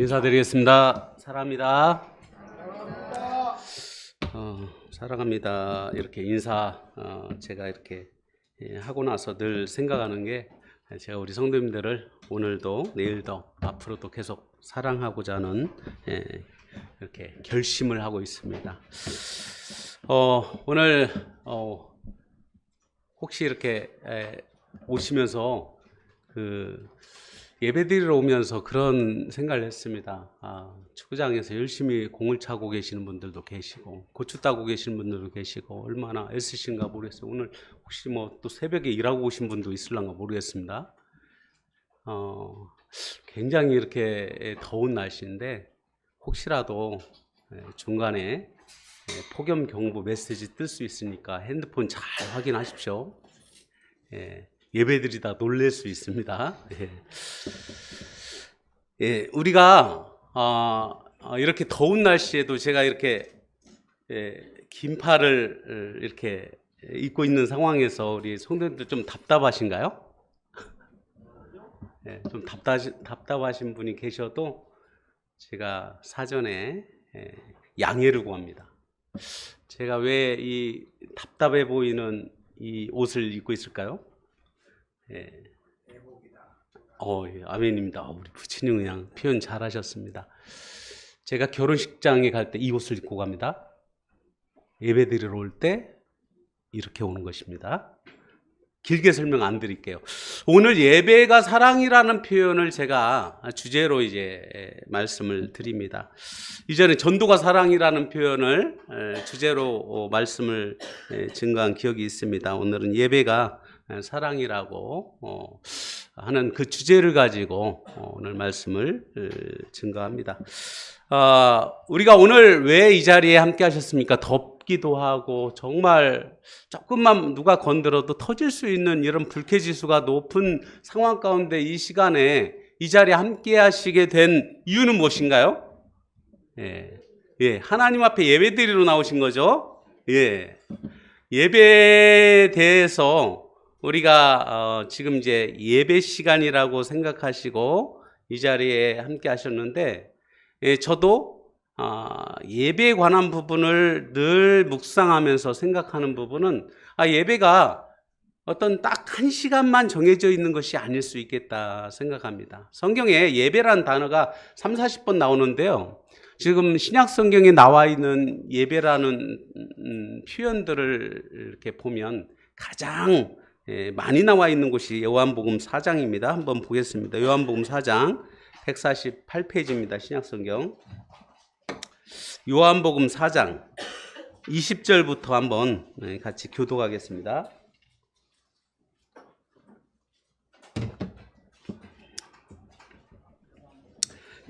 인사드리겠습니다. 사랑합니다. 사랑합니다. 이렇게 인사 제가 이렇게 하고 나서 늘 생각하는 게 제가 우리 성도님들을 오늘도 내일도 앞으로도 계속 사랑하고자 하는 이렇게 결심을 하고 있습니다. 오늘 혹시 이렇게 오시면서 예배드리러 오면서 그런 생각을 했습니다. 축구장에서 열심히 공을 차고 계시는 분들도 계시고 고추 따고 계시는 분들도 계시고 얼마나 애쓰신가 모르겠어요. 오늘 혹시 뭐 또 새벽에 일하고 오신 분도 있을런가 모르겠습니다. 굉장히 이렇게 더운 날씨인데 혹시라도 중간에 폭염 경보 메시지 뜰 수 있으니까 핸드폰 잘 확인하십시오. 예배드리다 놀랄 수 있습니다. 우리가 이렇게 더운 날씨에도 제가 이렇게 긴팔을 이렇게 입고 있는 상황에서 우리 성도님들 좀 답답하신가요? 좀 답답하신 분이 계셔도 제가 사전에 양해를 구합니다. 제가 왜 이 답답해 보이는 이 옷을 입고 있을까요? 아멘입니다. 우리 부친님 그냥 표현 잘하셨습니다. 제가 결혼식장에 갈 때 이 옷을 입고 갑니다. 예배 드리러 올 때 이렇게 오는 것입니다. 길게 설명 안 드릴게요. 오늘 예배가 사랑이라는 표현을 제가 주제로 이제 말씀을 드립니다. 이전에 전도가 사랑이라는 표현을 주제로 말씀을 증거한 기억이 있습니다. 오늘은 예배가 사랑이라고 하는 그 주제를 가지고 오늘 말씀을 증거합니다. 우리가 오늘 왜 이 자리에 함께 하셨습니까? 덥기도 하고 정말 조금만 누가 건드려도 터질 수 있는 이런 불쾌지수가 높은 상황 가운데 이 시간에 이 자리에 함께 하시게 된 이유는 무엇인가요? 하나님 앞에 예배 드리러 나오신 거죠. 예배에 대해서 우리가 지금 이제 예배 시간이라고 생각하시고 이 자리에 함께 하셨는데, 저도 예배에 관한 부분을 늘 묵상하면서 생각하는 부분은 예배가 어떤 딱 한 시간만 정해져 있는 것이 아닐 수 있겠다 생각합니다. 성경에 예배라는 단어가 30-40번 나오는데요. 지금 신약 성경에 나와 있는 예배라는 표현들을 이렇게 보면 가장 많이 나와 있는 곳이 요한복음 4장입니다. 한번 보겠습니다. 요한복음 4장 148페이지입니다. 신약성경. 요한복음 4장 20절부터 한번 같이 교독하겠습니다.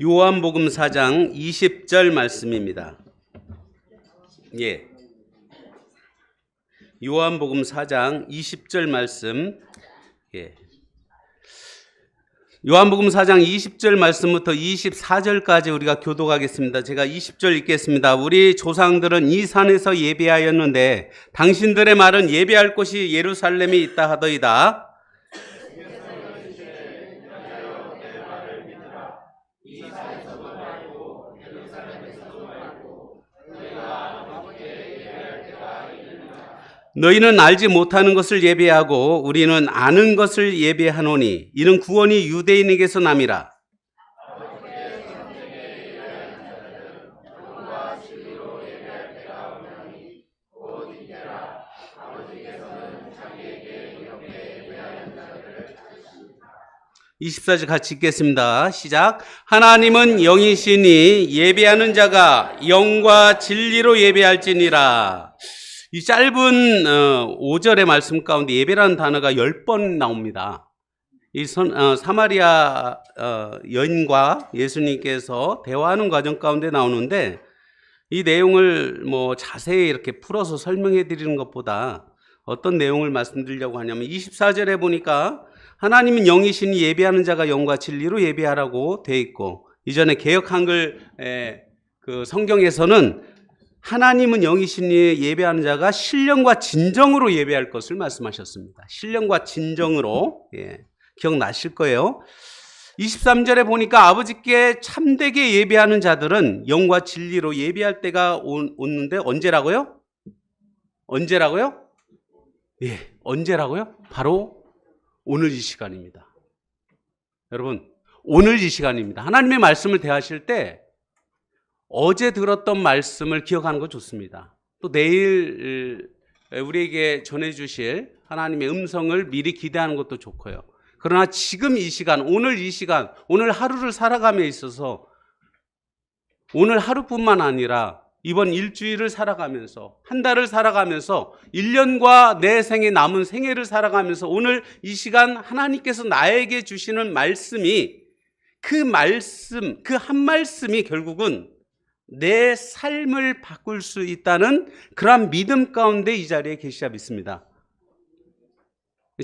요한복음 4장 20절 말씀입니다. 요한복음 4장 20절 말씀. 요한복음 4장 20절 말씀부터 24절까지 우리가 교독하겠습니다. 제가 20절 읽겠습니다. 우리 조상들은 이 산에서 예배하였는데 당신들의 말은 예배할 곳이 예루살렘에 있다 하더이다. 너희는 알지 못하는 것을 예배하고 우리는 아는 것을 예배하노니 이는 구원이 유대인에게서 남이라. (24절) 같이 읽겠습니다. 시작. 하나님은 영이시니 예배하는 자가 영과 진리로 예배할지니라. 이 짧은 5절의 말씀 가운데 예배라는 단어가 10번 나옵니다. 이 사마리아 여인과 예수님께서 대화하는 과정 가운데 나오는데, 이 내용을 뭐 자세히 이렇게 풀어서 설명해 드리는 것보다 어떤 내용을 말씀드리려고 하냐면 24절에 보니까 하나님은 영이시니 예배하는 자가 영과 진리로 예배하라고 되어 있고, 이전에 개역 한글 그 성경에서는 하나님은 영이시니 예배하는 자가 신령과 진정으로 예배할 것을 말씀하셨습니다. 신령과 진정으로, 기억나실 거예요. 23절에 보니까 아버지께 참되게 예배하는 자들은 영과 진리로 예배할 때가 오는데 언제라고요? 언제라고요? 예, 언제라고요? 바로 오늘 이 시간입니다. 여러분, 오늘 이 시간입니다. 하나님의 말씀을 대하실 때 어제 들었던 말씀을 기억하는 거 좋습니다. 또 내일 우리에게 전해주실 하나님의 음성을 미리 기대하는 것도 좋고요. 그러나 지금 이 시간, 오늘 이 시간, 오늘 하루를 살아감에 있어서 오늘 하루뿐만 아니라 이번 일주일을 살아가면서 한 달을 살아가면서 1년과 내 생에 남은 생애를 살아가면서 오늘 이 시간 하나님께서 나에게 주시는 말씀이 그 말씀, 그 한 말씀이 결국은 내 삶을 바꿀 수 있다는 그러한 믿음 가운데 이 자리에 계시자 믿습니다.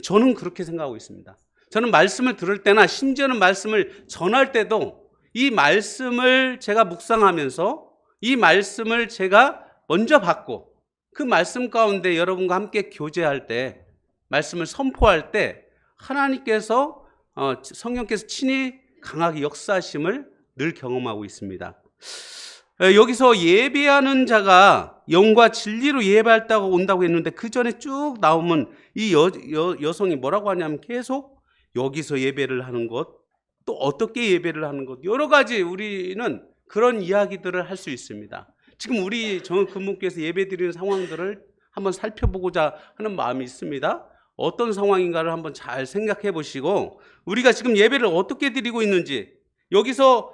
저는 그렇게 생각하고 있습니다. 저는 말씀을 들을 때나 심지어는 말씀을 전할 때도 이 말씀을 제가 묵상하면서 이 말씀을 제가 먼저 받고 그 말씀 가운데 여러분과 함께 교제할 때, 말씀을 선포할 때 하나님께서 성령께서 친히 강하게 역사하심을 늘 경험하고 있습니다. 여기서 예배하는 자가 영과 진리로 예배할다고 온다고 했는데 그 전에 쭉 나오면 이 여성이 뭐라고 하냐면 계속 여기서 예배를 하는 것, 또 어떻게 예배를 하는 것, 여러 가지 우리는 그런 이야기들을 할 수 있습니다. 지금 우리 정은근무께서 예배 드리는 상황들을 한번 살펴보고자 하는 마음이 있습니다. 어떤 상황인가를 한번 잘 생각해 보시고 우리가 지금 예배를 어떻게 드리고 있는지, 여기서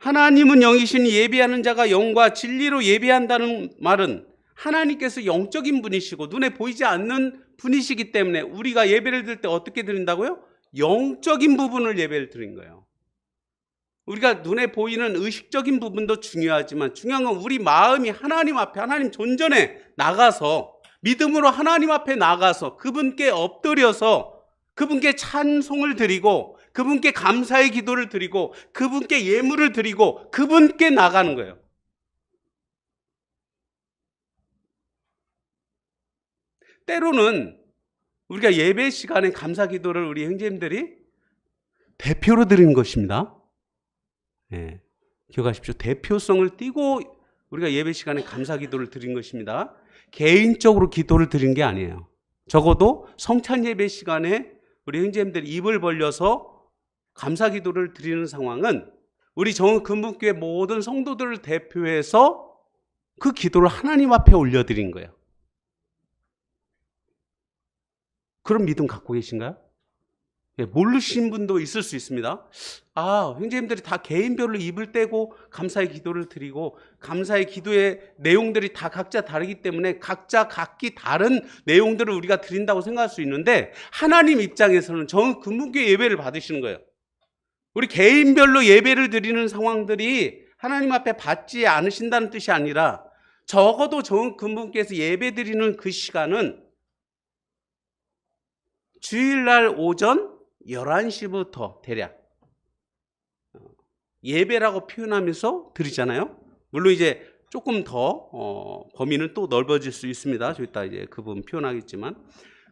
하나님은 영이시니 예배하는 자가 영과 진리로 예배한다는 말은 하나님께서 영적인 분이시고 눈에 보이지 않는 분이시기 때문에 우리가 예배를 드릴 때 어떻게 드린다고요? 영적인 부분을 예배를 드린 거예요. 우리가 눈에 보이는 의식적인 부분도 중요하지만 중요한 건 우리 마음이 하나님 앞에, 하나님 존전에 나가서 믿음으로 하나님 앞에 나가서 그분께 엎드려서 그분께 찬송을 드리고 그분께 감사의 기도를 드리고 그분께 예물을 드리고 그분께 나가는 거예요. 때로는 우리가 예배 시간에 감사 기도를 우리 형제님들이 대표로 드리는 것입니다. 네, 기억하십시오. 대표성을 띠고 우리가 예배 시간에 감사 기도를 드린 것입니다. 개인적으로 기도를 드린 게 아니에요. 적어도 성찬 예배 시간에 우리 형제님들이 입을 벌려서 감사 기도를 드리는 상황은 우리 정은근무교회 모든 성도들을 대표해서 그 기도를 하나님 앞에 올려드린 거예요. 그런 믿음 갖고 계신가요? 예, 모르신 분도 있을 수 있습니다. 형제님들이 다 개인별로 입을 떼고 감사의 기도를 드리고 감사의 기도의 내용들이 다 각자 다르기 때문에 각자 각기 다른 내용들을 우리가 드린다고 생각할 수 있는데 하나님 입장에서는 정은근무교회 예배를 받으시는 거예요. 우리 개인별로 예배를 드리는 상황들이 하나님 앞에 받지 않으신다는 뜻이 아니라 적어도 정은근무교회에서 예배 드리는 그 시간은 주일날 오전 11시부터 대략 예배라고 표현하면서 드리잖아요. 물론 이제 조금 더 범위는 또 넓어질 수 있습니다. 좀 이따 이제 그 부분 표현하겠지만,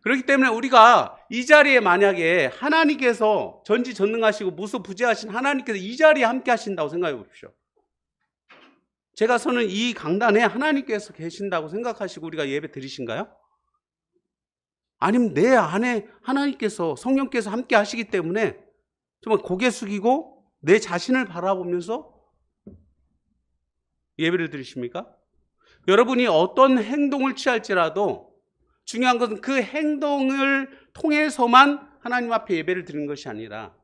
그렇기 때문에 우리가 이 자리에 만약에 하나님께서 전지전능하시고 무소부재하신 하나님께서 이 자리에 함께 하신다고 생각해 보십시오. 제가 서는 이 강단에 하나님께서 계신다고 생각하시고 우리가 예배 드리신가요? 아니면 내 안에 하나님께서, 성령께서 함께 하시기 때문에 정말 고개 숙이고 내 자신을 바라보면서 예배를 드리십니까? 여러분이 어떤 행동을 취할지라도 중요한 것은 그 행동을 통해서만 하나님 앞에 예배를 드리는 것이 아니라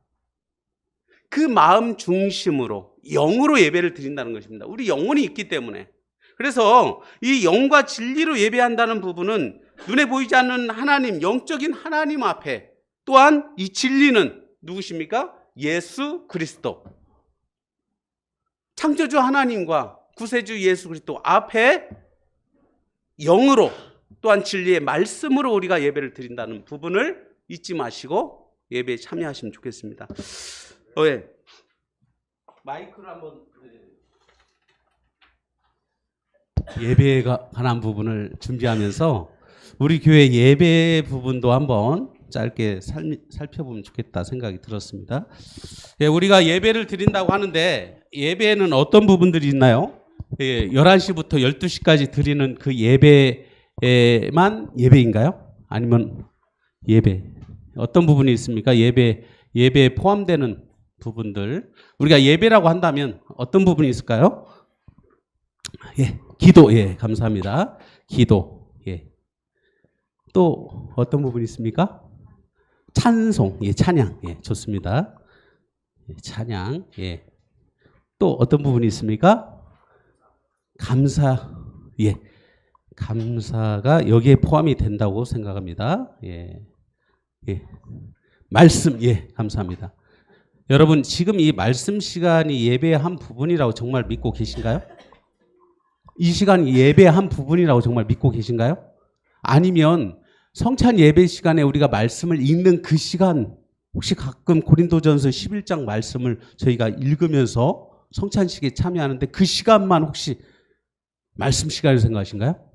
그 마음 중심으로 영으로 예배를 드린다는 것입니다. 우리 영혼이 있기 때문에. 그래서 이 영과 진리로 예배한다는 부분은 눈에 보이지 않는 하나님, 영적인 하나님 앞에, 또한 이 진리는 누구십니까? 예수 그리스도. 창조주 하나님과 구세주 예수 그리스도 앞에 영으로 또한 진리의 말씀으로 우리가 예배를 드린다는 부분을 잊지 마시고 예배에 참여하시면 좋겠습니다. 마이크를 한번. 예배에 관한 부분을 준비하면서 우리 교회 예배 부분도 한번 짧게 살펴보면 좋겠다 생각이 들었습니다. 예, 우리가 예배를 드린다고 하는데 예배에는 어떤 부분들이 있나요? 예, 11시부터 12시까지 드리는 그 예배만 예배인가요? 아니면 예배 어떤 부분이 있습니까? 예배에 포함되는 부분들 우리가 예배라고 한다면 어떤 부분이 있을까요? 예, 기도. 예, 감사합니다. 기도. 예. 또 어떤 부분이 있습니까? 찬송. 예, 찬양. 예, 좋습니다. 예, 찬양. 예. 또 어떤 부분이 있습니까? 감사. 예. 감사가 여기에 포함이 된다고 생각합니다. 예. 예. 말씀. 예, 감사합니다. 여러분, 지금 이 말씀 시간이 예배의 한 부분이라고 정말 믿고 계신가요? 이 시간이 예배의 한 부분이라고 정말 믿고 계신가요? 아니면 성찬 예배 시간에 우리가 말씀을 읽는 그 시간, 혹시 가끔 고린도전서 11장 말씀을 저희가 읽으면서 성찬식에 참여하는데 그 시간만 혹시 말씀 시간이라고 생각하신가요?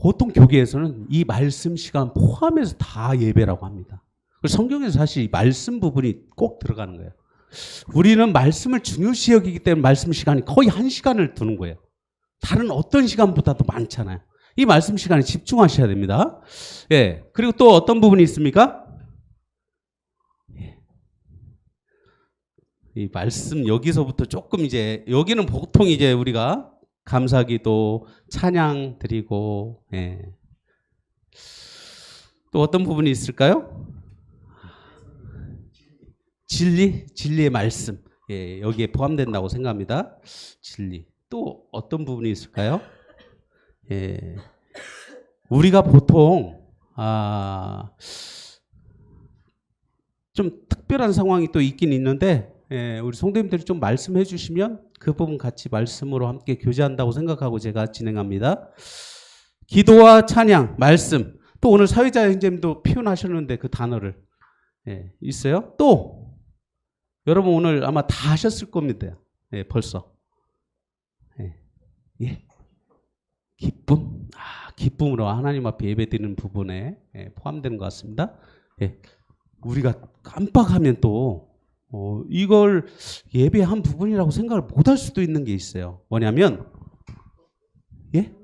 보통 교계에서는 이 말씀 시간 포함해서 다 예배라고 합니다. 성경에서 사실 이 말씀 부분이 꼭 들어가는 거예요. 우리는 말씀을 중요시 여기기 때문에 말씀 시간이 거의 1시간을 두는 거예요. 다른 어떤 시간보다도 많잖아요. 이 말씀 시간에 집중하셔야 됩니다. 예. 그리고 또 어떤 부분이 있습니까? 예. 이 말씀 여기서부터 조금 이제 여기는 보통 이제 우리가 감사기도, 찬양 드리고, 예. 또 어떤 부분이 있을까요? 진리의 말씀. 예, 여기에 포함된다고 생각합니다. 진리. 또 어떤 부분이 있을까요? 예. 우리가 보통, 좀 특별한 상황이 또 있긴 있는데, 예, 우리 성도님들이 좀 말씀해 주시면 그 부분 같이 말씀으로 함께 교제한다고 생각하고 제가 진행합니다. 기도와 찬양, 말씀. 또 오늘 사회자 형제님도 표현하셨는데 그 단어를. 예, 있어요? 또, 여러분 오늘 아마 다 하셨을 겁니다. 예, 벌써. 예. 예. 기쁨? 기쁨으로 하나님 앞에 예배드리는 부분에 포함되는 것 같습니다. 예. 우리가 깜빡하면 또 이걸 예배의 한 부분이라고 생각을 못할 수도 있는 게 있어요. 뭐냐면 예?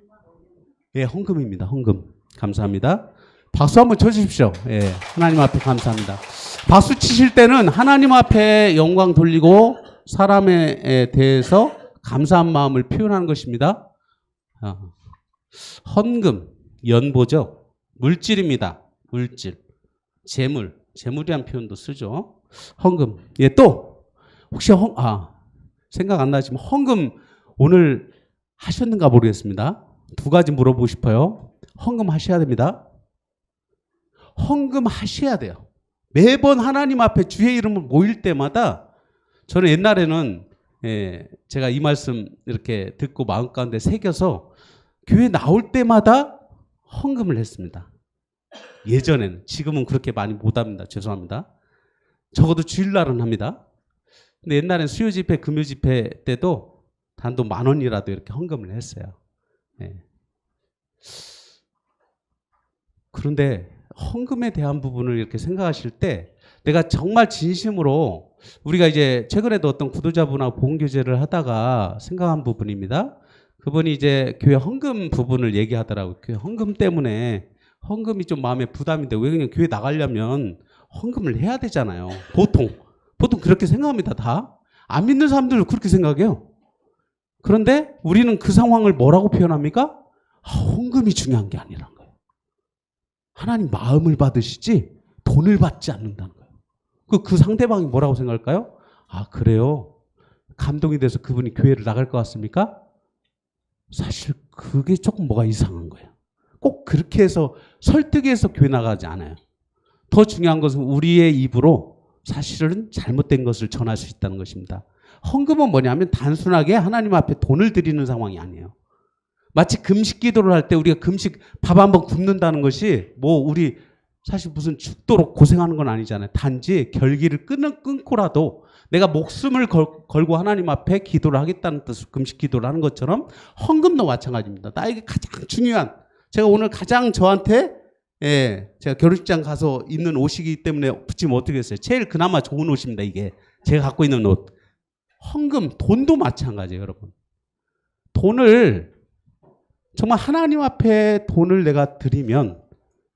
예, 헌금입니다. 헌금. 감사합니다. 박수 한번 쳐주십시오. 예, 하나님 앞에 감사합니다. 박수 치실 때는 하나님 앞에 영광 돌리고 사람에 대해서 감사한 마음을 표현하는 것입니다. 헌금, 연보죠. 물질입니다. 물질. 재물이란 표현도 쓰죠. 헌금. 예, 또 혹시 생각 안 나지만 헌금 오늘 하셨는가 모르겠습니다. 두 가지 물어보고 싶어요. 헌금 하셔야 됩니다. 헌금 하셔야 돼요. 매번 하나님 앞에 주의 이름을 모일 때마다 저는 옛날에는 제가 이 말씀 이렇게 듣고 마음 가운데 새겨서 교회 나올 때마다 헌금을 했습니다. 예전에는. 지금은 그렇게 많이 못합니다. 죄송합니다. 적어도 주일날은 합니다. 근데 옛날엔 수요 집회, 금요 집회 때도 단돈 10,000원이라도 이렇게 헌금을 했어요. 네. 그런데 헌금에 대한 부분을 이렇게 생각하실 때 내가 정말 진심으로 우리가 이제 최근에도 어떤 구도자분하고 보험교제를 하다가 생각한 부분입니다. 그분이 이제 교회 헌금 부분을 얘기하더라고요. 교회 헌금 때문에 헌금이 좀 마음에 부담인데 왜 그냥 교회 나가려면 헌금을 해야 되잖아요. 보통 그렇게 생각합니다. 다. 안 믿는 사람들도 그렇게 생각해요. 그런데 우리는 그 상황을 뭐라고 표현합니까? 헌금이 중요한 게 아니라는 거예요. 하나님 마음을 받으시지 돈을 받지 않는다는 거예요. 그 상대방이 뭐라고 생각할까요? 그래요. 감동이 돼서 그분이 교회를 나갈 것 같습니까? 사실 그게 조금 뭐가 이상한 거예요. 꼭 그렇게 해서 설득해서 교회 나가지 않아요. 더 중요한 것은 우리의 입으로 사실은 잘못된 것을 전할 수 있다는 것입니다. 헌금은 뭐냐면 단순하게 하나님 앞에 돈을 드리는 상황이 아니에요. 마치 금식 기도를 할 때 우리가 금식 밥 한번 굶는다는 것이 우리 사실 무슨 죽도록 고생하는 건 아니잖아요. 단지 결기를 끊고라도 내가 목숨을 걸고 하나님 앞에 기도를 하겠다는 뜻으로 금식 기도를 하는 것처럼 헌금도 마찬가지입니다. 나에게 가장 중요한, 제가 오늘 가장 저한테 예, 제가 결혼식장 가서 입는 옷이기 때문에 붙이면 어떻게 했어요? 제일 그나마 좋은 옷입니다, 이게. 제가 갖고 있는 옷. 헌금, 돈도 마찬가지예요, 여러분. 돈을, 정말 하나님 앞에 돈을 내가 드리면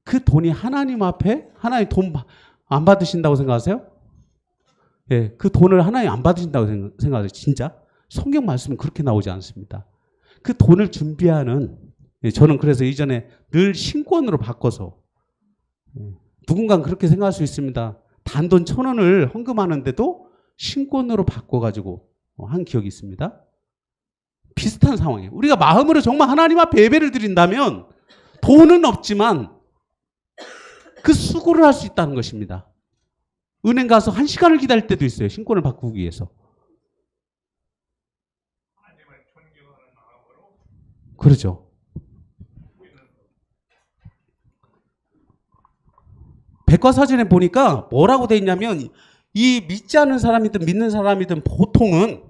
그 돈이 하나님 앞에, 하나님 돈 안 받으신다고 생각하세요? 예, 그 돈을 하나님 안 받으신다고 생각하세요? 진짜? 성경 말씀은 그렇게 나오지 않습니다. 그 돈을 준비하는, 저는 그래서 이전에 늘 신권으로 바꿔서, 누군가는 그렇게 생각할 수 있습니다. 단돈 1,000원을 헌금하는데도 신권으로 바꿔가지고 한 기억이 있습니다. 비슷한 상황이에요. 우리가 마음으로 정말 하나님 앞에 예배를 드린다면 돈은 없지만 그 수고를 할 수 있다는 것입니다. 은행 가서 1시간을 기다릴 때도 있어요. 신권을 바꾸기 위해서. 그렇죠. 백과사전에 보니까 뭐라고 돼 있냐면, 이 믿지 않는 사람이든 믿는 사람이든 보통은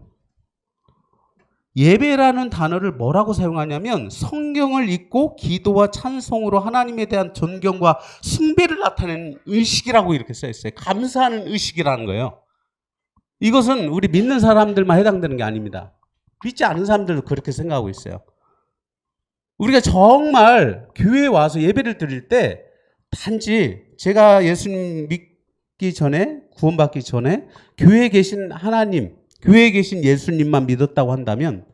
예배라는 단어를 뭐라고 사용하냐면 성경을 읽고 기도와 찬송으로 하나님에 대한 존경과 숭배를 나타내는 의식이라고 이렇게 써 있어요. 감사하는 의식이라는 거예요. 이것은 우리 믿는 사람들만 해당되는 게 아닙니다. 믿지 않는 사람들도 그렇게 생각하고 있어요. 우리가 정말 교회에 와서 예배를 드릴 때 단지 제가 예수님 믿기 전에, 구원받기 전에 교회에 계신 하나님, 교회에 계신 예수님만 믿었다고 한다면,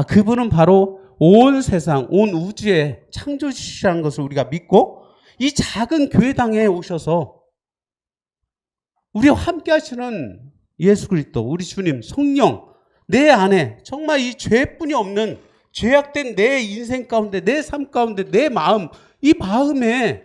그분은 바로 온 세상, 온 우주의 창조주시라는 것을 우리가 믿고 이 작은 교회당에 오셔서 우리와 함께 하시는 예수 그리스도, 우리 주님, 성령, 내 안에 정말 이 죄뿐이 없는 죄악된 내 인생 가운데, 내 삶 가운데, 내 마음, 이 마음에,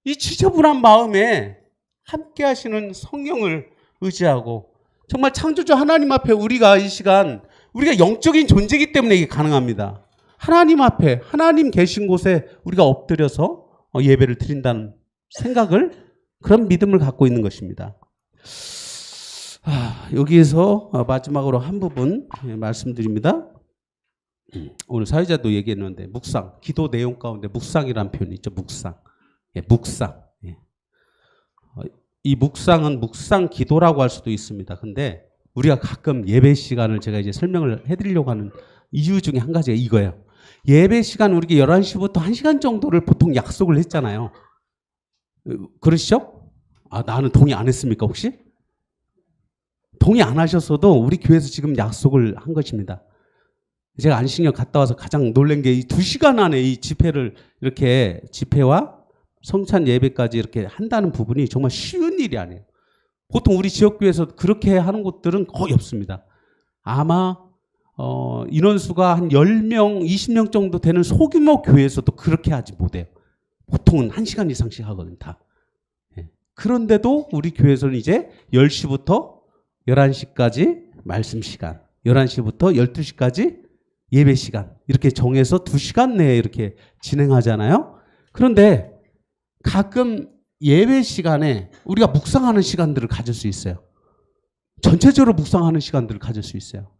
이 지저분한 마음에 함께 하시는 성령을 의지하고, 정말 창조주 하나님 앞에 우리가 이 시간, 우리가 영적인 존재이기 때문에 이게 가능합니다. 하나님 앞에, 하나님 계신 곳에 우리가 엎드려서 예배를 드린다는 생각을, 그런 믿음을 갖고 있는 것입니다. 여기에서 마지막으로 한 부분 말씀드립니다. 오늘 사회자도 얘기했는데, 묵상, 기도 내용 가운데 묵상이라는 표현이 있죠. 묵상. 묵상. 이 묵상은 묵상 기도라고 할 수도 있습니다. 근데 우리가 가끔 예배 시간을 제가 이제 설명을 해드리려고 하는 이유 중에 한 가지가 이거예요. 예배 시간 우리가 11시부터 1시간 정도를 보통 약속을 했잖아요. 그러시죠? 나는 동의 안 했습니까, 혹시? 동의 안 하셨어도 우리 교회에서 지금 약속을 한 것입니다. 제가 안식년 갔다 와서 가장 놀란 게 이 2시간 안에 이 집회를, 이렇게 집회와 성찬 예배까지 이렇게 한다는 부분이 정말 쉬운 일이 아니에요. 보통 우리 지역교회에서 그렇게 하는 곳들은 거의 없습니다. 아마 인원수가 한 10명, 20명 정도 되는 소규모 교회에서도 그렇게 하지 못해요. 보통은 1시간 이상씩 하거든요, 다. 그런데도 우리 교회에서는 이제 10시부터 11시까지 말씀 시간, 11시부터 12시까지 예배 시간, 이렇게 정해서 2시간 내에 이렇게 진행하잖아요. 그런데 가끔 예배 시간에 우리가 묵상하는 시간들을 가질 수 있어요. 전체적으로 묵상하는 시간들을 가질 수 있어요.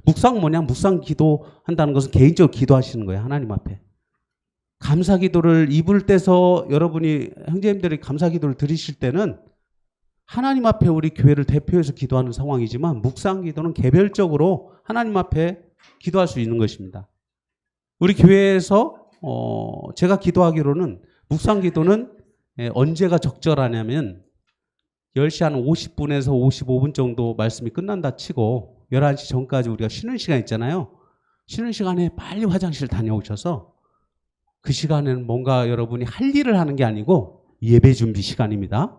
묵상 뭐냐? 묵상 기도한다는 것은 개인적으로 기도하시는 거예요. 하나님 앞에. 감사 기도를 입을 떼서 여러분이, 형제님들이 감사 기도를 드리실 때는 하나님 앞에 우리 교회를 대표해서 기도하는 상황이지만, 묵상 기도는 개별적으로 하나님 앞에 기도할 수 있는 것입니다. 우리 교회에서 제가 기도하기로는, 묵상 기도는 언제가 적절하냐면 10시 한 50분에서 55분 정도 말씀이 끝난다 치고 11시 전까지 우리가 쉬는 시간 있잖아요. 쉬는 시간에 빨리 화장실 다녀오셔서 그 시간에는 뭔가 여러분이 할 일을 하는 게 아니고 예배 준비 시간입니다.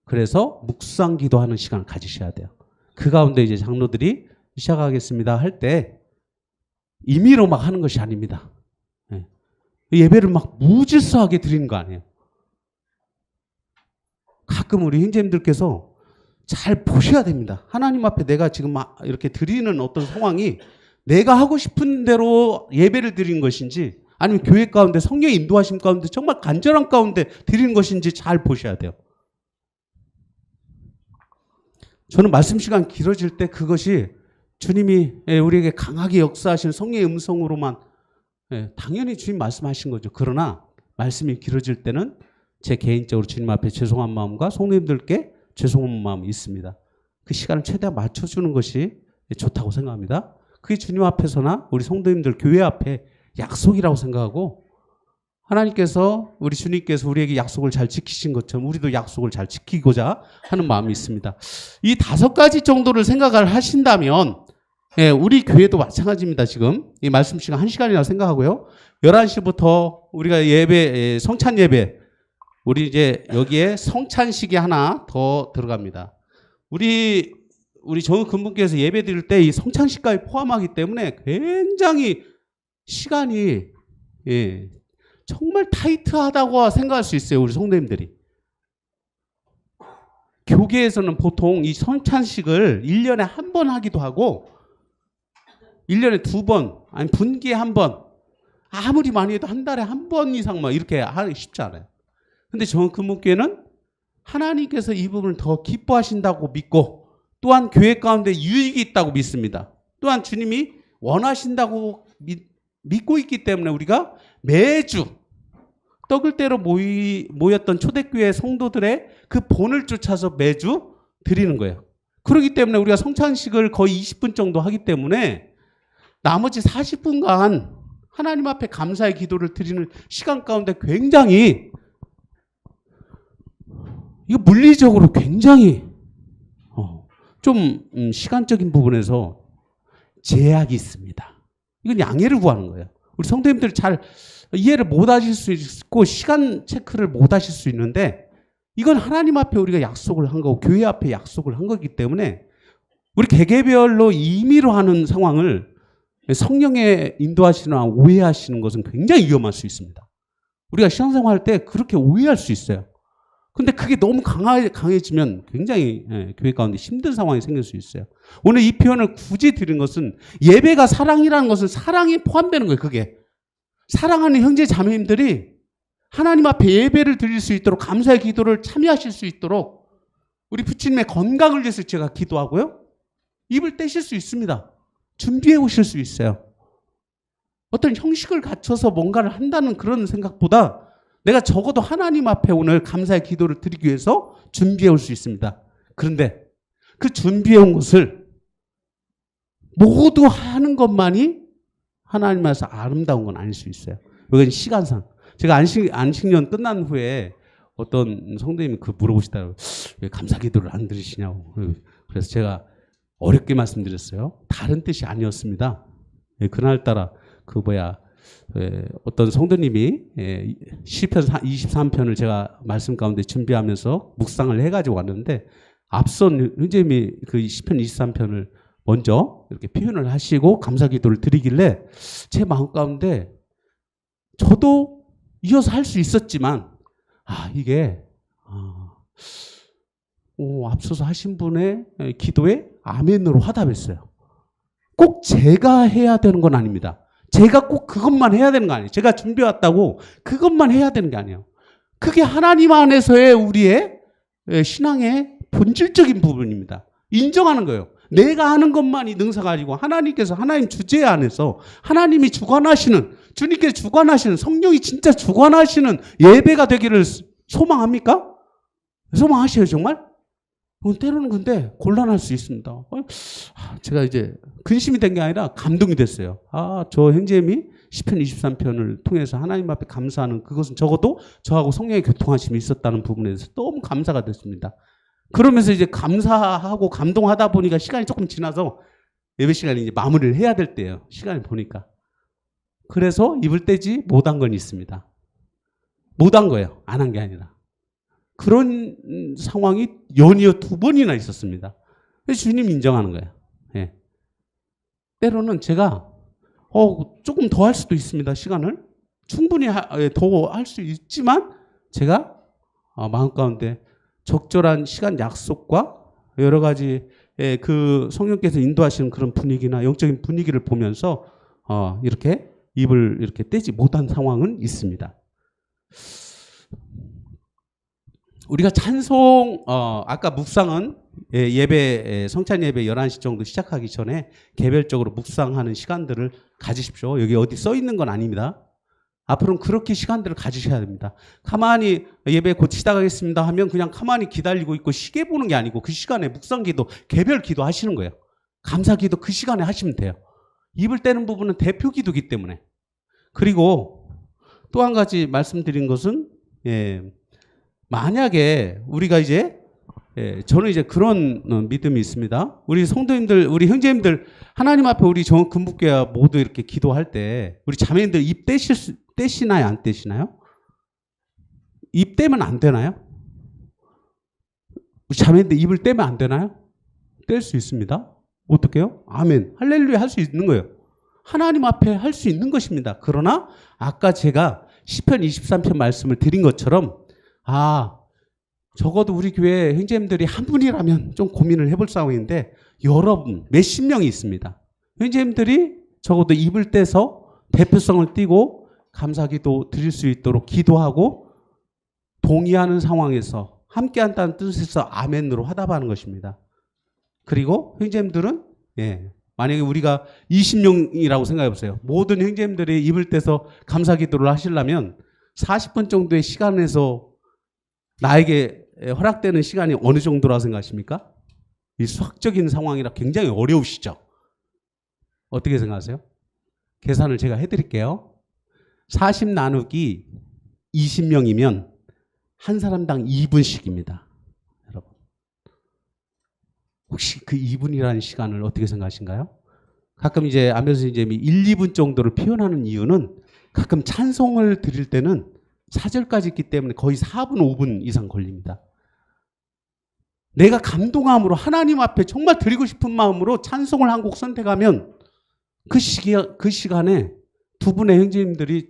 그래서 묵상 기도하는 시간을 가지셔야 돼요. 그 가운데 이제 장로들이 시작하겠습니다 할 때 임의로 막 하는 것이 아닙니다. 예배를 막 무질서하게 드리는 거 아니에요. 가끔 우리 형제님들께서 잘 보셔야 됩니다. 하나님 앞에 내가 지금 막 이렇게 드리는 어떤 상황이 내가 하고 싶은 대로 예배를 드리는 것인지, 아니면 교회 가운데 성령의 인도하심 가운데 정말 간절함 가운데 드리는 것인지 잘 보셔야 돼요. 저는 말씀 시간 길어질 때 그것이 주님이 우리에게 강하게 역사하신 성령의 음성으로만, 당연히 주님 말씀하신 거죠. 그러나 말씀이 길어질 때는 제 개인적으로 주님 앞에 죄송한 마음과 성도님들께 죄송한 마음이 있습니다. 그 시간을 최대한 맞춰주는 것이 좋다고 생각합니다. 그게 주님 앞에서나 우리 성도님들 교회 앞에 약속이라고 생각하고 하나님께서 우리 주님께서 우리에게 약속을 잘 지키신 것처럼 우리도 약속을 잘 지키고자 하는 마음이 있습니다. 이 5가지 정도를 생각을 하신다면 우리 교회도 마찬가지입니다. 지금 이 말씀 시간 1시간이라고 생각하고요. 11시부터 우리가 예배, 성찬 예배, 우리 이제 여기에 성찬식이 하나 더 들어갑니다. 우리 전 근무께서 예배 드릴 때 이 성찬식까지 포함하기 때문에 굉장히 시간이 정말 타이트하다고 생각할 수 있어요. 우리 성도님들이. 교계에서는 보통 이 성찬식을 1년에 한 번 하기도 하고 1년에 2번 아니 분기에 한 번 아무리 많이 해도 한 달에 한 번 이상 막 이렇게 하기 쉽지 않아요. 근데 전 근무교회는 하나님께서 이 부분을 더 기뻐하신다고 믿고 또한 교회 가운데 유익이 있다고 믿습니다. 또한 주님이 원하신다고 믿고 있기 때문에 우리가 매주 떡을 떼러 모였던 초대교회 성도들의 그 본을 쫓아서 매주 드리는 거예요. 그렇기 때문에 우리가 성찬식을 거의 20분 정도 하기 때문에 나머지 40분간 하나님 앞에 감사의 기도를 드리는 시간 가운데 굉장히 이거 물리적으로 굉장히 좀 시간적인 부분에서 제약이 있습니다. 이건 양해를 구하는 거예요. 우리 성도님들 잘 이해를 못 하실 수 있고 시간 체크를 못 하실 수 있는데 이건 하나님 앞에 우리가 약속을 한 거고 교회 앞에 약속을 한 거기 때문에 우리 개개별로 임의로 하는 상황을 성령의 인도하시거나 오해하시는 것은 굉장히 위험할 수 있습니다. 우리가 신앙생활 할 때 그렇게 오해할 수 있어요. 근데 그게 너무 강해지면 굉장히 교회 가운데 힘든 상황이 생길 수 있어요. 오늘 이 표현을 굳이 드린 것은 예배가 사랑이라는 것은 사랑이 포함되는 거예요. 그게. 사랑하는 형제 자매님들이 하나님 앞에 예배를 드릴 수 있도록 감사의 기도를 참여하실 수 있도록 우리 부처님의 건강을 위해서 제가 기도하고요. 입을 떼실 수 있습니다. 준비해 오실 수 있어요. 어떤 형식을 갖춰서 뭔가를 한다는 그런 생각보다 내가 적어도 하나님 앞에 오늘 감사의 기도를 드리기 위해서 준비해 올 수 있습니다. 그런데 그 준비해 온 것을 모두 하는 것만이 하나님 앞에서 아름다운 건 아닐 수 있어요. 이건 시간상. 제가 안식년 끝난 후에 어떤 성도님이 물어보시더라고요. 왜 감사 기도를 안 드리시냐고. 그래서 제가 어렵게 말씀드렸어요. 다른 뜻이 아니었습니다. 그날따라 어떤 성도님이 시편 23편을 제가 말씀 가운데 준비하면서 묵상을 해가지고 왔는데 앞선 형제님이 그 시편 23편을 먼저 이렇게 표현을 하시고 감사 기도를 드리길래 제 마음 가운데 저도 이어서 할 수 있었지만 이게 앞서서 하신 분의 기도에 아멘으로 화답했어요. 꼭 제가 해야 되는 건 아닙니다. 제가 꼭 그것만 해야 되는 거 아니에요. 제가 준비해왔다고 그것만 해야 되는 게 아니에요. 그게 하나님 안에서의 우리의 신앙의 본질적인 부분입니다. 인정하는 거예요. 내가 하는 것만이 능사가 아니고 하나님께서 하나님 주제 안에서 하나님이 주관하시는 주님께서 주관하시는 성령이 진짜 주관하시는 예배가 되기를 소망합니까? 소망하셔요 정말? 때로는 근데 곤란할 수 있습니다. 제가 이제 근심이 된 게 아니라 감동이 됐어요. 저 형제님이 시편 23편을 통해서 하나님 앞에 감사하는 그것은 적어도 저하고 성령의 교통하심이 있었다는 부분에 대해서 너무 감사가 됐습니다. 그러면서 이제 감사하고 감동하다 보니까 시간이 조금 지나서 예배 시간이 이제 마무리를 해야 될 때예요. 시간을 보니까. 그래서 입을 떼지 못한 건 있습니다. 못한 거예요. 안 한 게 아니라. 그런 상황이 연이어 2번이나 있었습니다. 주님 인정하는 거예요. 예. 때로는 제가 조금 더 할 수도 있습니다. 시간을. 충분히 더 할 수 있지만 제가 마음 가운데 적절한 시간 약속과 여러 가지 그 성령께서 인도하시는 그런 분위기나 영적인 분위기를 보면서 이렇게 입을 이렇게 떼지 못한 상황은 있습니다. 우리가 찬송 아까 묵상은 예배 성찬 예배 11시 정도 시작하기 전에 개별적으로 묵상하는 시간들을 가지십시오. 여기 어디 써 있는 건 아닙니다. 앞으로는 그렇게 시간들을 가지셔야 됩니다. 가만히 예배 곧 시작하겠습니다 하면 그냥 가만히 기다리고 있고 시계 보는 게 아니고 그 시간에 묵상기도, 개별 기도 하시는 거예요. 감사기도 그 시간에 하시면 돼요. 입을 떼는 부분은 대표 기도기 때문에. 그리고 또 한 가지 말씀드린 것은 만약에 우리가 이제 저는 이제 그런 믿음이 있습니다. 우리 성도님들, 우리 형제님들 하나님 앞에 우리 정금북교회 모두 이렇게 기도할 때 우리 자매님들 입 떼시나요? 안 떼시나요? 입 떼면 안 되나요? 우리 자매님들 입을 떼면 안 되나요? 뗄 수 있습니다. 어떻게요? 아멘. 할렐루야 할 수 있는 거예요. 하나님 앞에 할 수 있는 것입니다. 그러나 아까 제가 시편 23편 말씀을 드린 것처럼 적어도 우리 교회 형제님들이 한 분이라면 좀 고민을 해볼 상황인데 여러분 몇십 명이 있습니다. 형제님들이 적어도 입을 떼서 대표성을 띠고 감사기도 드릴 수 있도록 기도하고 동의하는 상황에서 함께한다는 뜻에서 아멘으로 화답하는 것입니다. 그리고 형제님들은 만약에 우리가 20명이라고 생각해 보세요. 모든 형제님들이 입을 떼서 감사기도를 하시려면 40분 정도의 시간에서 나에게 허락되는 시간이 어느 정도라고 생각하십니까? 이 수학적인 상황이라 굉장히 어려우시죠? 어떻게 생각하세요? 계산을 제가 해드릴게요. 40 나누기 20명이면 한 사람당 2분씩입니다. 여러분, 혹시 그 2분이라는 시간을 어떻게 생각하신가요? 가끔 이제 안변 선생님이 1, 2분 정도를 표현하는 이유는 가끔 찬송을 드릴 때는 사절까지 있기 때문에 거의 4분, 5분 이상 걸립니다. 내가 감동함으로 하나님 앞에 정말 드리고 싶은 마음으로 찬송을 한 곡 선택하면 그 시간에 두 분의 형제님들이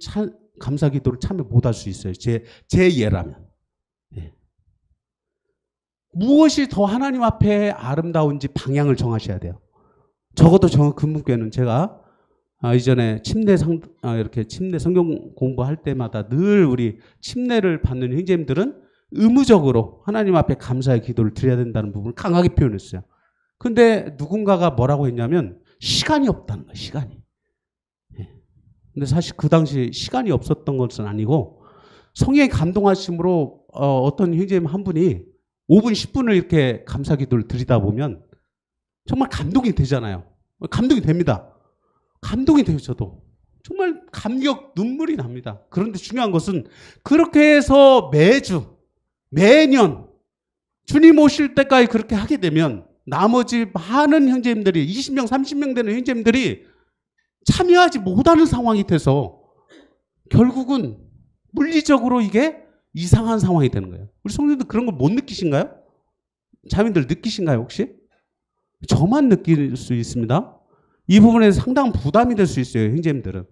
감사기도를 참여 못할 수 있어요. 제 예라면. 무엇이 더 하나님 앞에 아름다운지 방향을 정하셔야 돼요. 적어도 저 금문교회는 제가 이전에 이렇게 침례 성경 공부할 때마다 늘 우리 침례를 받는 형제님들은 의무적으로 하나님 앞에 감사의 기도를 드려야 된다는 부분을 강하게 표현했어요. 근데 누군가가 뭐라고 했냐면 시간이 없다는 거예요. 시간이. 근데 사실 그 당시 시간이 없었던 것은 아니고 성령의 감동하심으로 어떤 형제님 한 분이 5분, 10분을 이렇게 감사 기도를 드리다 보면 정말 감동이 되잖아요. 감동이 됩니다. 감동이 돼요, 저도. 정말 감격, 눈물이 납니다. 그런데 중요한 것은 그렇게 해서 매년 주님 오실 때까지 그렇게 하게 되면 나머지 많은 형제님들이 20명, 30명 되는 형제님들이 참여하지 못하는 상황이 돼서 결국은 물리적으로 이게 이상한 상황이 되는 거예요. 우리 성도님들 그런 걸 못 느끼신가요? 자매님들 느끼신가요, 혹시? 저만 느낄 수 있습니다. 이 부분에 상당한 부담이 될 수 있어요, 형제님들은.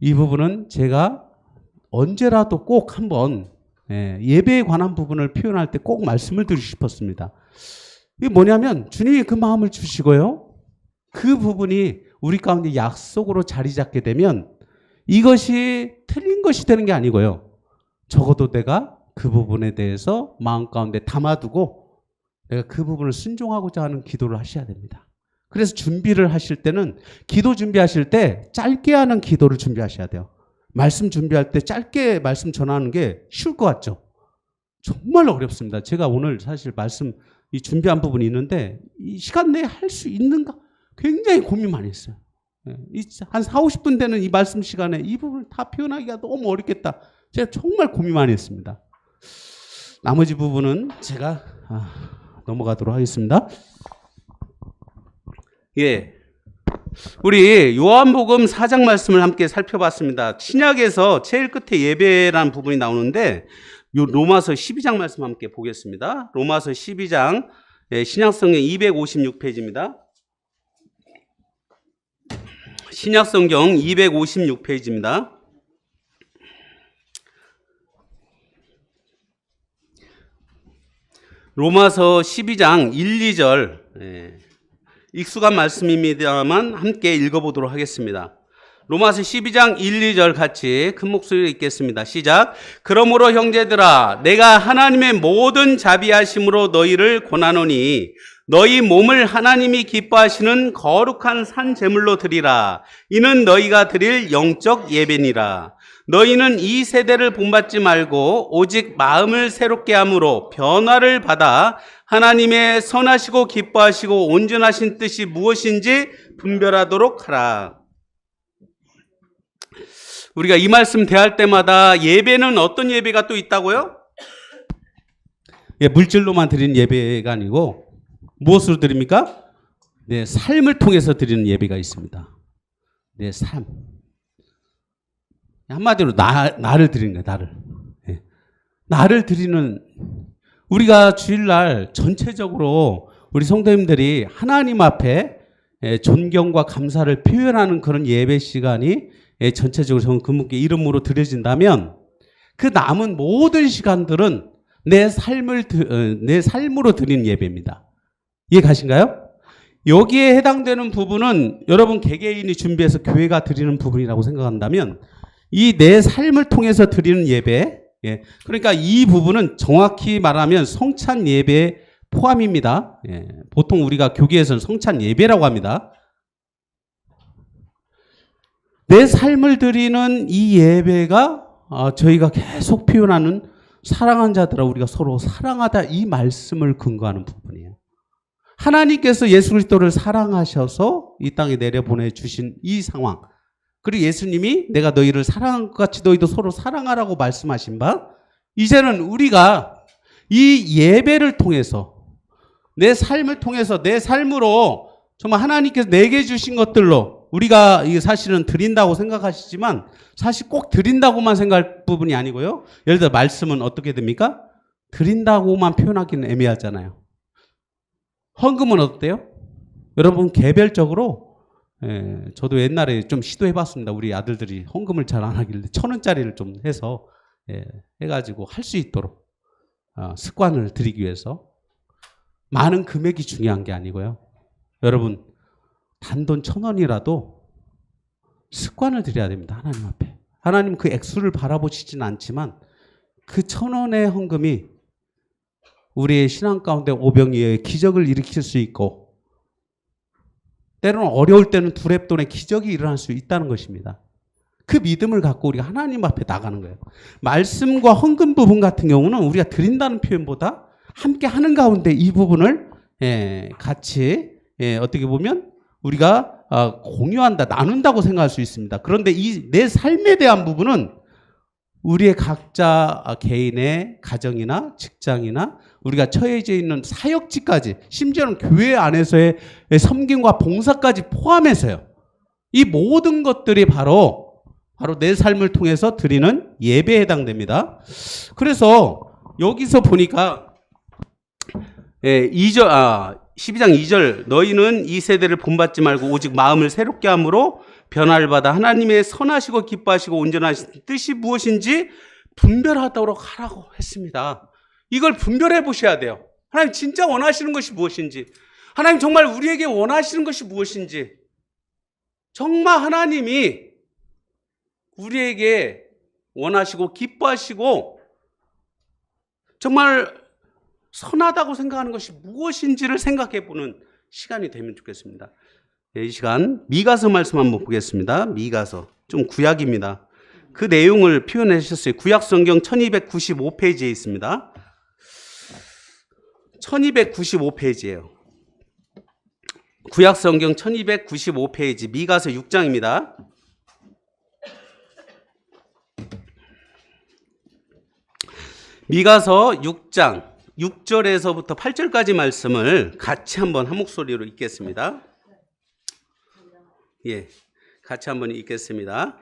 이 부분은 제가 언제라도 꼭 한번 예배에 관한 부분을 표현할 때 꼭 말씀을 드리고 싶었습니다. 이게 뭐냐면 주님이 그 마음을 주시고요. 그 부분이 우리 가운데 약속으로 자리 잡게 되면 이것이 틀린 것이 되는 게 아니고요. 적어도 내가 그 부분에 대해서 마음 가운데 담아두고 내가 그 부분을 순종하고자 하는 기도를 하셔야 됩니다. 그래서 준비를 하실 때는 기도 준비하실 때 짧게 하는 기도를 준비하셔야 돼요. 말씀 준비할 때 짧게 말씀 전하는 게 쉬울 것 같죠? 정말 어렵습니다. 제가 오늘 사실 말씀 이 준비한 부분이 있는데 이 시간 내에 할 수 있는가? 굉장히 고민 많이 했어요. 한 4, 50분 되는 이 말씀 시간에 이 부분을 다 표현하기가 너무 어렵겠다. 제가 정말 고민 많이 했습니다. 나머지 부분은 제가 넘어가도록 하겠습니다. 우리 요한복음 4장 말씀을 함께 살펴봤습니다. 신약에서 제일 끝에 예배라는 부분이 나오는데 요 로마서 12장 말씀 함께 보겠습니다. 로마서 12장 신약성경 256페이지입니다. 신약성경 256페이지입니다. 로마서 12장 1, 2절 익숙한 말씀입니다만 함께 읽어보도록 하겠습니다. 로마서 12장 1, 2절 같이 큰 목소리로 읽겠습니다. 시작. 그러므로 형제들아 내가 하나님의 모든 자비하심으로 너희를 권하노니 너희 몸을 하나님이 기뻐하시는 거룩한 산 제물로 드리라. 이는 너희가 드릴 영적 예배니라. 너희는 이 세대를 본받지 말고 오직 마음을 새롭게 함으로 변화를 받아 하나님의 선하시고 기뻐하시고 온전하신 뜻이 무엇인지 분별하도록 하라. 우리가 이 말씀 대할 때마다 예배는 어떤 예배가 또 있다고요? 예, 물질로만 드리는 예배가 아니고 무엇으로 드립니까? 내 삶을 통해서 드리는 예배가 있습니다. 내 삶. 한마디로 나를 드리는 거예요. 나를. 예. 나를 드리는, 우리가 주일날 전체적으로 우리 성도님들이 하나님 앞에 존경과 감사를 표현하는 그런 예배 시간이 전체적으로 정금목의 이름으로 드려진다면 그 남은 모든 시간들은 내 삶으로 드리는 예배입니다. 이해 가신가요? 여기에 해당되는 부분은 여러분 개개인이 준비해서 교회가 드리는 부분이라고 생각한다면 이 내 삶을 통해서 드리는 예배, 예, 그러니까 이 부분은 정확히 말하면 성찬 예배 포함입니다. 예, 보통 우리가 교계에서는 성찬 예배라고 합니다. 내 삶을 드리는 이 예배가 저희가 계속 표현하는 사랑한 자들아 우리가 서로 사랑하다 이 말씀을 근거하는 부분이에요. 하나님께서 예수 그리스도를 사랑하셔서 이 땅에 내려보내주신 이 상황, 그리고 예수님이 내가 너희를 사랑한 것 같이 너희도 서로 사랑하라고 말씀하신 바, 이제는 우리가 이 예배를 통해서 내 삶을 통해서 내 삶으로 정말 하나님께서 내게 주신 것들로 우리가 이게 사실은 드린다고 생각하시지만 사실 꼭 드린다고만 생각할 부분이 아니고요. 예를 들어 말씀은 어떻게 됩니까? 드린다고만 표현하기는 애매하잖아요. 헌금은 어때요? 여러분 개별적으로 저도 옛날에 좀 시도해봤습니다. 우리 아들들이 헌금을 잘 안 하길래 1,000원짜리를 좀 해서 해가지고 할 수 있도록 습관을 들이기 위해서. 많은 금액이 중요한 게 아니고요. 여러분 단돈 1,000원이라도 습관을 들여야 됩니다. 하나님 앞에. 하나님 그 액수를 바라보시지는 않지만 그 1,000원의 헌금이 우리의 신앙 가운데 오병이어의 기적을 일으킬 수 있고 때로는 어려울 때는 두렙돈의 기적이 일어날 수 있다는 것입니다. 그 믿음을 갖고 우리가 하나님 앞에 나가는 거예요. 말씀과 헌금 부분 같은 경우는 우리가 드린다는 표현보다 함께 하는 가운데 이 부분을 같이 어떻게 보면 우리가 공유한다, 나눈다고 생각할 수 있습니다. 그런데 이 내 삶에 대한 부분은 우리의 각자 개인의 가정이나 직장이나 우리가 처해져 있는 사역지까지, 심지어는 교회 안에서의 섬김과 봉사까지 포함해서요. 이 모든 것들이 바로 내 삶을 통해서 드리는 예배에 해당됩니다. 그래서 여기서 보니까 12장 2절 너희는 이 세대를 본받지 말고 오직 마음을 새롭게 함으로 변화를 받아 하나님의 선하시고 기뻐하시고 온전하신 뜻이 무엇인지 분별하도록 하라고 했습니다. 이걸 분별해 보셔야 돼요. 하나님 진짜 원하시는 것이 무엇인지, 하나님 정말 우리에게 원하시는 것이 무엇인지, 정말 하나님이 우리에게 원하시고 기뻐하시고 정말 선하다고 생각하는 것이 무엇인지를 생각해 보는 시간이 되면 좋겠습니다. 이 시간 미가서 말씀 한번 보겠습니다. 미가서 좀 구약입니다. 그 내용을 표현해 주셨어요. 구약 성경 1295페이지에 있습니다. 1295페이지예요. 구약 성경 1295페이지 미가서 6장입니다. 미가서 6장 6절에서부터 8절까지 말씀을 같이 한번 한 목소리로 읽겠습니다. 예, 같이 한번 읽겠습니다.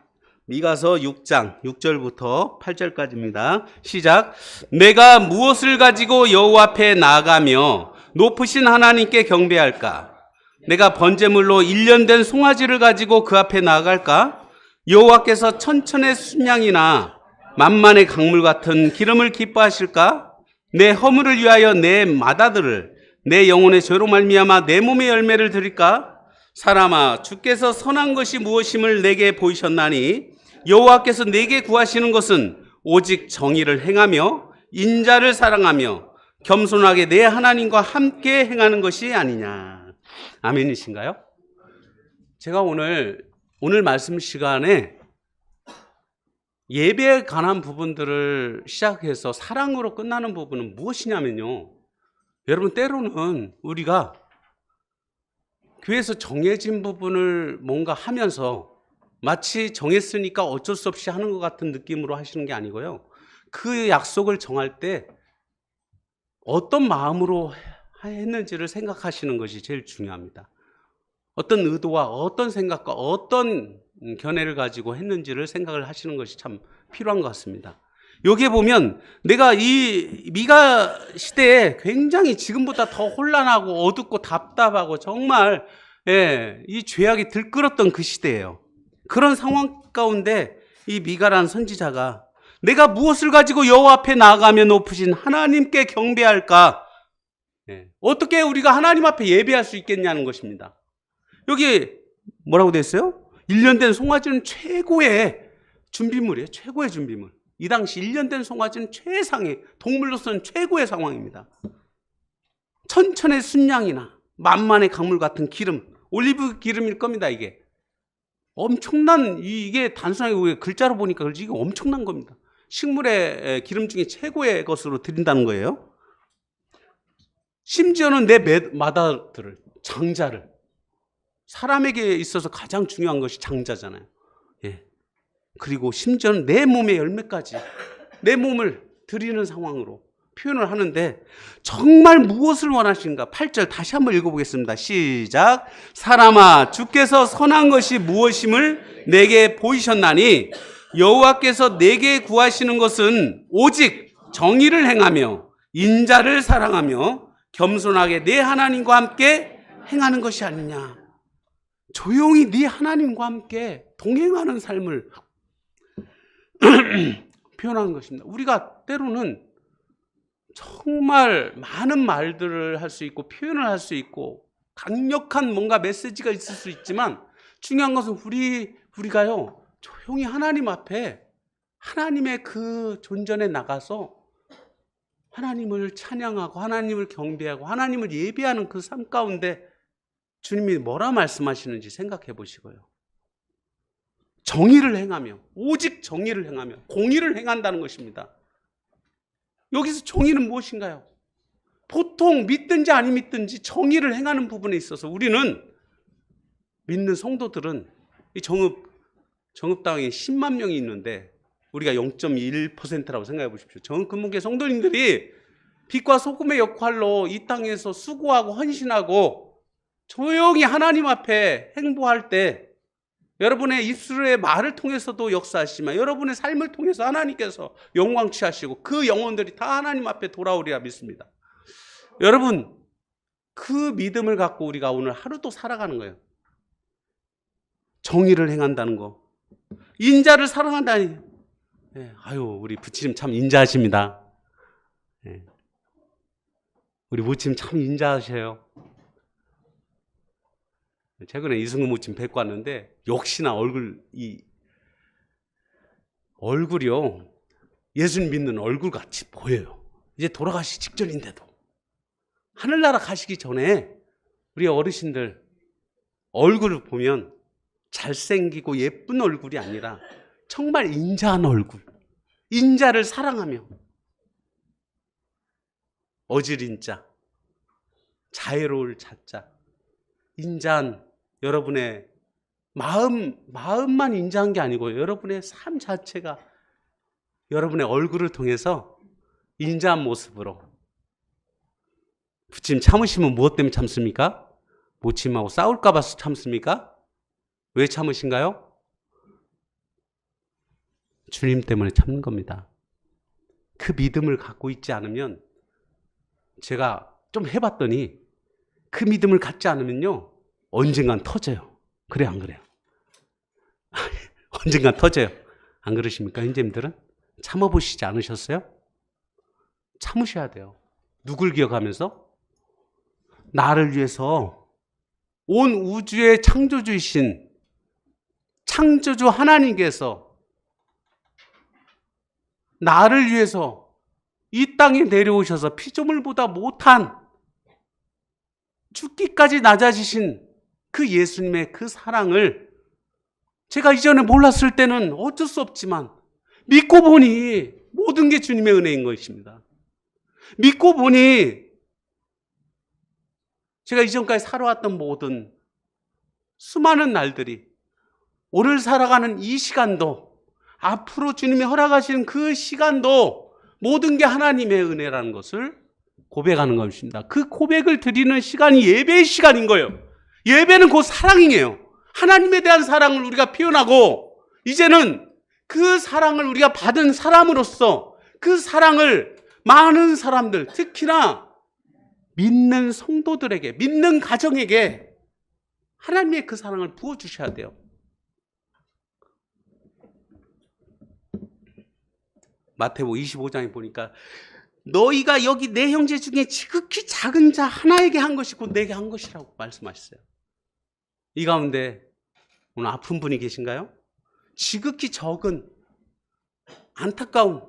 미가서 6장 6절부터 8절까지입니다. 시작. 내가 무엇을 가지고 여호와 앞에 나아가며 높으신 하나님께 경배할까? 내가 번제물로 1년 된 송아지를 가지고 그 앞에 나아갈까? 여호와께서 천천의 순양이나 만만의 강물 같은 기름을 기뻐하실까? 내 허물을 위하여 내 맏아들을 내 영혼의 죄로 말미암아 내 몸의 열매를 드릴까? 사람아, 주께서 선한 것이 무엇임을 내게 보이셨나니 여호와께서 내게 구하시는 것은 오직 정의를 행하며 인자를 사랑하며 겸손하게 내 하나님과 함께 행하는 것이 아니냐. 아멘이신가요? 제가 오늘 말씀 시간에 예배에 관한 부분들을 시작해서 사랑으로 끝나는 부분은 무엇이냐면요, 여러분, 때로는 우리가 교회에서 정해진 부분을 뭔가 하면서 마치 정했으니까 어쩔 수 없이 하는 것 같은 느낌으로 하시는 게 아니고요, 그 약속을 정할 때 어떤 마음으로 했는지를 생각하시는 것이 제일 중요합니다. 어떤 의도와 어떤 생각과 어떤 견해를 가지고 했는지를 생각을 하시는 것이 참 필요한 것 같습니다. 여기에 보면 내가 이 미가 시대에 굉장히 지금보다 더 혼란하고 어둡고 답답하고 정말 이 죄악이 들끓었던 그 시대예요. 그런 상황 가운데 이 미가라는 선지자가 내가 무엇을 가지고 여호와 앞에 나아가며 높으신 하나님께 경배할까? 어떻게 우리가 하나님 앞에 예배할 수 있겠냐는 것입니다. 여기 뭐라고 되어 있어요? 1년 된 송아지는 최고의 준비물이에요. 최고의 준비물. 이 당시 1년 된 송아지는 최상의, 동물로서는 최고의 상황입니다. 천천의 순양이나 만만의 강물 같은 기름, 올리브 기름일 겁니다. 이게 엄청난, 이게 단순하게 글자로 보니까 그렇지 이게 엄청난 겁니다. 식물의 기름 중에 최고의 것으로 드린다는 거예요. 심지어는 내 마다들을, 장자를, 사람에게 있어서 가장 중요한 것이 장자잖아요. 그리고 심지어는 내 몸의 열매까지, 내 몸을 드리는 상황으로 표현을 하는데 정말 무엇을 원하신가? 8절 다시 한번 읽어보겠습니다. 시작. 사람아, 주께서 선한 것이 무엇임을 내게 보이셨나니 여호와께서 내게 구하시는 것은 오직 정의를 행하며 인자를 사랑하며 겸손하게 내 하나님과 함께 행하는 것이 아니냐. 조용히 네 하나님과 함께 동행하는 삶을 표현하는 것입니다. 우리가 때로는 정말 많은 말들을 할 수 있고 표현을 할 수 있고 강력한 뭔가 메시지가 있을 수 있지만 중요한 것은 우리가요 조용히 하나님 앞에 하나님의 그 존전에 나가서 하나님을 찬양하고 하나님을 경배하고 하나님을 예배하는 그 삶 가운데 주님이 뭐라 말씀하시는지 생각해 보시고요. 정의를 행하며, 오직 정의를 행하며 공의를 행한다는 것입니다. 여기서 정의는 무엇인가요? 보통 믿든지 안 믿든지 정의를 행하는 부분에 있어서 우리는, 믿는 성도들은 이 정읍당에 10만 명이 있는데 우리가 0.1%라고 생각해 보십시오. 정읍근무교회 성도님들이 빛과 소금의 역할로 이 땅에서 수고하고 헌신하고 조용히 하나님 앞에 행보할 때 여러분의 입술의 말을 통해서도 역사하시지만 여러분의 삶을 통해서 하나님께서 영광 취하시고 그 영혼들이 다 하나님 앞에 돌아오리라 믿습니다. 여러분, 그 믿음을 갖고 우리가 오늘 하루도 살아가는 거예요. 정의를 행한다는 거, 인자를 사랑한다니. 아유, 우리 부치님 참 인자하십니다. 우리 부치님 참 인자하셔요. 최근에 이승우 부치님 뵙고 왔는데 역시나 얼굴이요 예수님 믿는 얼굴 같이 보여요. 이제 돌아가시기 직전인데도. 하늘나라 가시기 전에 우리 어르신들 얼굴을 보면 잘생기고 예쁜 얼굴이 아니라 정말 인자한 얼굴, 인자를 사랑하며 어질인 자, 자애로울 자자, 인자한 여러분의 마음만 인자한 게 아니고 여러분의 삶 자체가 여러분의 얼굴을 통해서 인자한 모습으로. 부침 참으시면 무엇 때문에 참습니까? 모침하고 싸울까 봐서 참습니까? 왜 참으신가요? 주님 때문에 참는 겁니다. 그 믿음을 갖고 있지 않으면, 제가 좀 해봤더니 그 믿음을 갖지 않으면요 언젠간 터져요. 그래 안 그래요? 언젠간 터져요. 안 그러십니까? 형제님들은 참아보시지 않으셨어요? 참으셔야 돼요. 누굴 기억하면서? 나를 위해서 온 우주의 창조주이신 창조주 하나님께서 나를 위해서 이 땅에 내려오셔서 피조물보다 못한 죽기까지 낮아지신 그 예수님의 그 사랑을 제가 이전에 몰랐을 때는 어쩔 수 없지만 믿고 보니 모든 게 주님의 은혜인 것입니다. 믿고 보니 제가 이전까지 살아왔던 모든 수많은 날들이, 오늘 살아가는 이 시간도, 앞으로 주님이 허락하시는 그 시간도 모든 게 하나님의 은혜라는 것을 고백하는 것입니다. 그 고백을 드리는 시간이 예배의 시간인 거예요. 예배는 곧 사랑이에요. 하나님에 대한 사랑을 우리가 표현하고, 이제는 그 사랑을 우리가 받은 사람으로서 그 사랑을 많은 사람들, 특히나 믿는 성도들에게, 믿는 가정에게 하나님의 그 사랑을 부어주셔야 돼요. 마태복음 25장에 보니까 너희가 여기 내 형제 중에 지극히 작은 자 하나에게 한 것이 곧 내게 한 것이라고 말씀하셨어요. 이 가운데 오늘 아픈 분이 계신가요? 지극히 적은, 안타까운,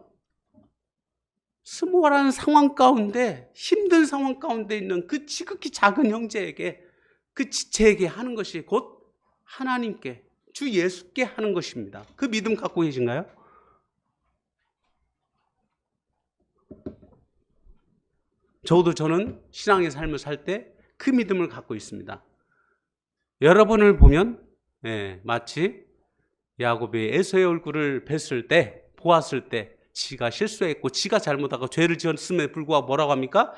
스모라는 상황 가운데, 힘든 상황 가운데 있는 그 지극히 작은 형제에게, 그 지체에게 하는 것이 곧 하나님께, 주 예수께 하는 것입니다. 그 믿음 갖고 계신가요? 저는 신앙의 삶을 살 때 그 믿음을 갖고 있습니다. 여러분을 보면 마치 야곱이 에서의 얼굴을 보았을 때 지가 실수했고 지가 잘못하고 죄를 지었음에 불구하고 뭐라고 합니까?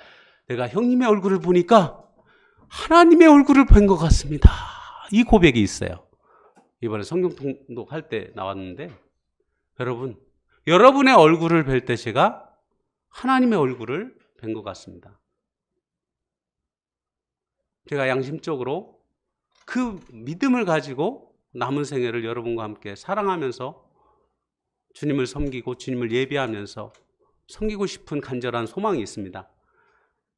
내가 형님의 얼굴을 보니까 하나님의 얼굴을 본 것 같습니다. 이 고백이 있어요. 이번에 성경 통독할 때 나왔는데, 여러분의 얼굴을 뵐 때 제가 하나님의 얼굴을 뵌 것 같습니다. 제가 양심적으로 그 믿음을 가지고 남은 생애를 여러분과 함께 사랑하면서 주님을 섬기고 주님을 예배하면서 섬기고 싶은 간절한 소망이 있습니다.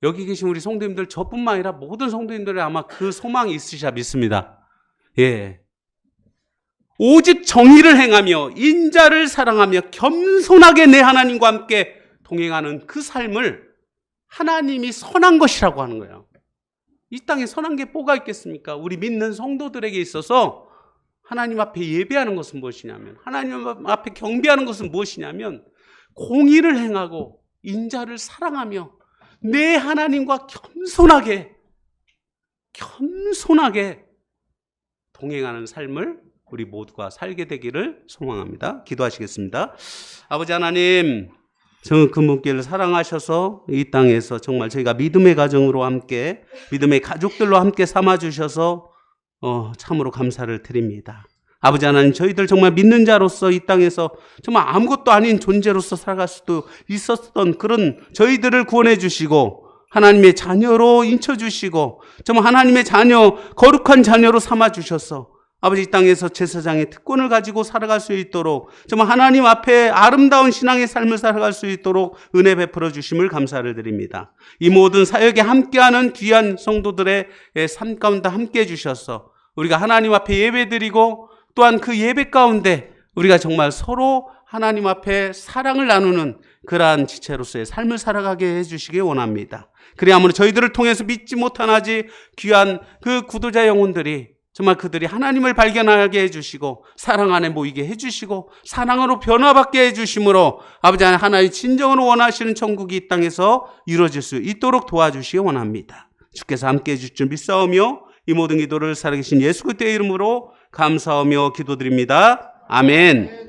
여기 계신 우리 성도님들, 저뿐만 아니라 모든 성도님들이 아마 그 소망이 있으시라 믿습니다. 오직 정의를 행하며 인자를 사랑하며 겸손하게 내 하나님과 함께 동행하는 그 삶을 하나님이 선한 것이라고 하는 거예요. 이 땅에 선한 게 뭐가 있겠습니까? 우리 믿는 성도들에게 있어서 하나님 앞에 예배하는 것은 무엇이냐면, 하나님 앞에 경배하는 것은 무엇이냐면, 공의를 행하고 인자를 사랑하며 내 하나님과 겸손하게 동행하는 삶을 우리 모두가 살게 되기를 소망합니다. 기도하시겠습니다. 아버지 하나님, 그분께를 사랑하셔서 이 땅에서 정말 저희가 믿음의 가정으로 함께, 믿음의 가족들로 함께 삼아주셔서 참으로 감사를 드립니다. 아버지 하나님, 저희들 정말 믿는 자로서 이 땅에서 정말 아무것도 아닌 존재로서 살아갈 수도 있었던 그런 저희들을 구원해 주시고 하나님의 자녀로 인쳐주시고 정말 하나님의 자녀, 거룩한 자녀로 삼아주셔서 아버지 이 땅에서 제사장의 특권을 가지고 살아갈 수 있도록, 정말 하나님 앞에 아름다운 신앙의 삶을 살아갈 수 있도록 은혜 베풀어 주심을 감사를 드립니다. 이 모든 사역에 함께하는 귀한 성도들의 삶 가운데 함께해 주셔서 우리가 하나님 앞에 예배드리고 또한 그 예배 가운데 우리가 정말 서로 하나님 앞에 사랑을 나누는 그러한 지체로서의 삶을 살아가게 해주시기 원합니다. 그래야만 저희들을 통해서 믿지 못한 아직 귀한 그 구도자 영혼들이 정말 그들이 하나님을 발견하게 해주시고 사랑 안에 모이게 해주시고 사랑으로 변화받게 해주심으로 아버지 하나님 진정으로 원하시는 천국이 이 땅에서 이루어질 수 있도록 도와주시기 원합니다. 주께서 함께해 주실 줄 믿사오며 이 모든 기도를 살아계신 예수 그리스도의 이름으로 감사하며 기도드립니다. 아멘.